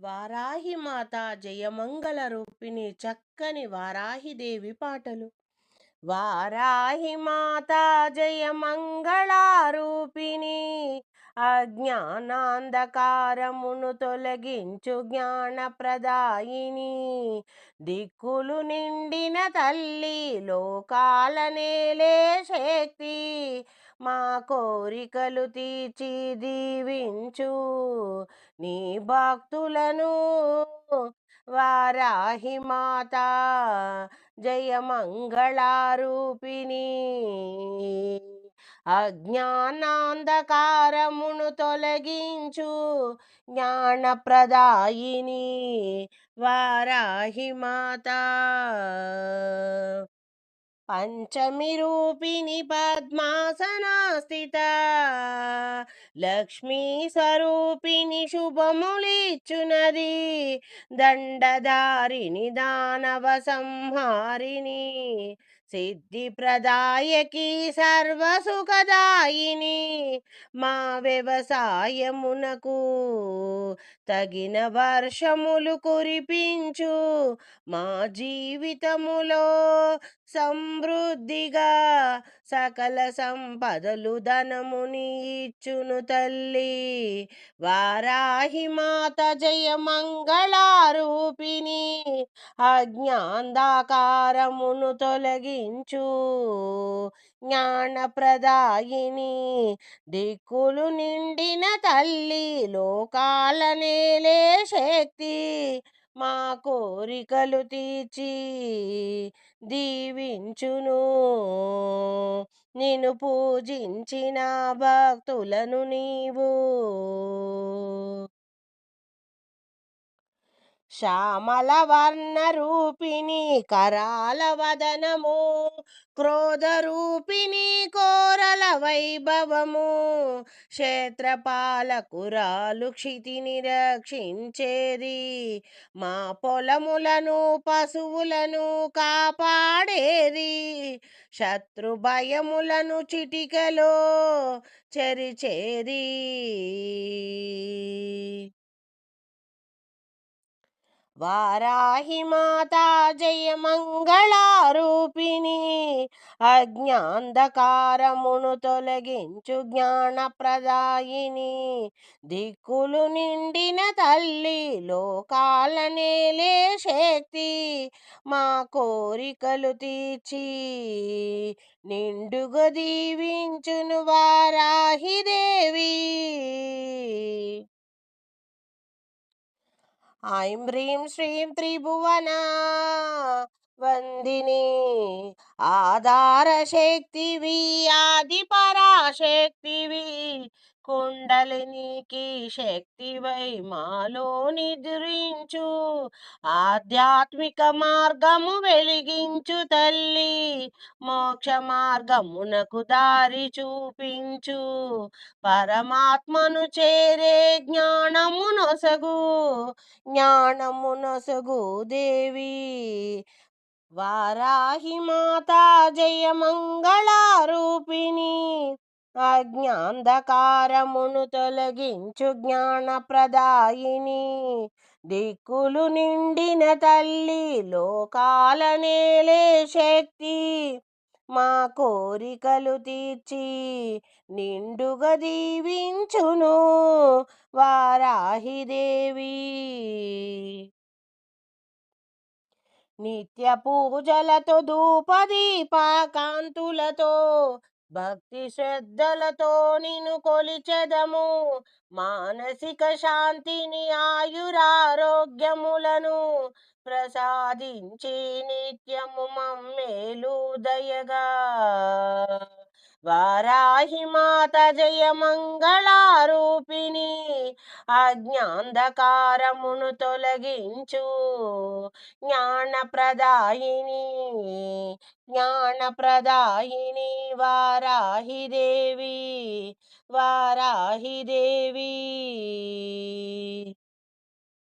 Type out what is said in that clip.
వారాహి మాత జయమంగళ రూపిణి చక్కని వారాహిదేవి పాటలు. వారాహి మాత జయమంగళారూపిణి, అజ్ఞానాంధకారమును తొలగించు జ్ఞానప్రదాయిని, దిక్కులు నిండిన తల్లి లోకాల నేలే శక్తి, మా కోరికలు తీర్చి దీవించు నీ భక్తులను. వారాహి మాత జయమంగళారూపిణి, అజ్ఞానాంధకారమును తొలగించు జ్ఞానప్రదాయిని వారాహి మాత. పంచమి రూపిణి పద్మాసనాస్థిత, లక్ష్మీ స్వరూపిణి శుభములిచ్చునది, దండధారిణి దానవ సంహారిణి, సిద్ధి ప్రదాయకి సర్వసుఖదాయిని, మా వ్యవసాయమునకు తగిన వర్షములు కురిపించు, మా జీవితములో సమృద్ధిగా సకల సంపదలు ధనముని ఇచ్చును తల్లి. వారాహి మాత జయమంగళారూపిణి, అజ్ఞాంధకారమును తొలగించు జ్ఞానప్రదాయిని, దిక్కులు నిండిన తల్లి లోకాల నేలే శక్తి, మా కోరికలు తీర్చి దీవించును నిన్ను పూజించిన భక్తులను నీవు. శ్యామల వర్ణ రూపిణి కరాల వదనము, క్రోధ రూపిణి కోరల వైభవము, క్షేత్రపాలకురాలు క్షితిని రక్షించేది, మా పొలములను పశువులను కాపాడేది, శత్రు భయములను చిటికలో చెరిచేది. వారాహి మాత జయమంగళారూపిణి, అజ్ఞాంధకారమును తొలగించు జ్ఞానప్రదాయిని, దిక్కులు నిండిన తల్లి లోకాల నేలే శక్తి, మా కోరికలు తీర్చి నిండుగా దీవించును వారాహిదేవి. ఐం హ్రీం శ్రీం త్రిభువన వందిని, ఆధార శక్తివి ఆది పరాశక్తివి, కుండలినికి శక్తివై మాలో నిద్రించు, ఆధ్యాత్మిక మార్గము వెలిగించు తల్లి, మోక్ష మార్గమునకు దారి చూపించు, పరమాత్మను చేరే జ్ఞానమునొసగు దేవి. వారాహి మాత జయమంగళారూపిణి, అజ్ఞాంధకారమును తొలగించు జ్ఞానప్రదాయిని, దిక్కులు నిండిన తల్లి లోకాల నేలే శక్తి, మా కోరికలు తీర్చి నిండుగా దీవించును వారాహిదేవి. నిత్య పూజలతో ధూపదీపకాంతులతో భక్తి శ్రద్ధలతో నిన్ను కొలిచెదము, మానసిక శాంతిని ఆయురారోగ్యములను ప్రసాదించి నిత్యము మమ్మేలు దయగా. వారాహి మాత జయమంగళారూపిణి, అజ్ఞాంధకారమును తొలగించు జ్ఞానప్రదాయిని వారాహిదేవి.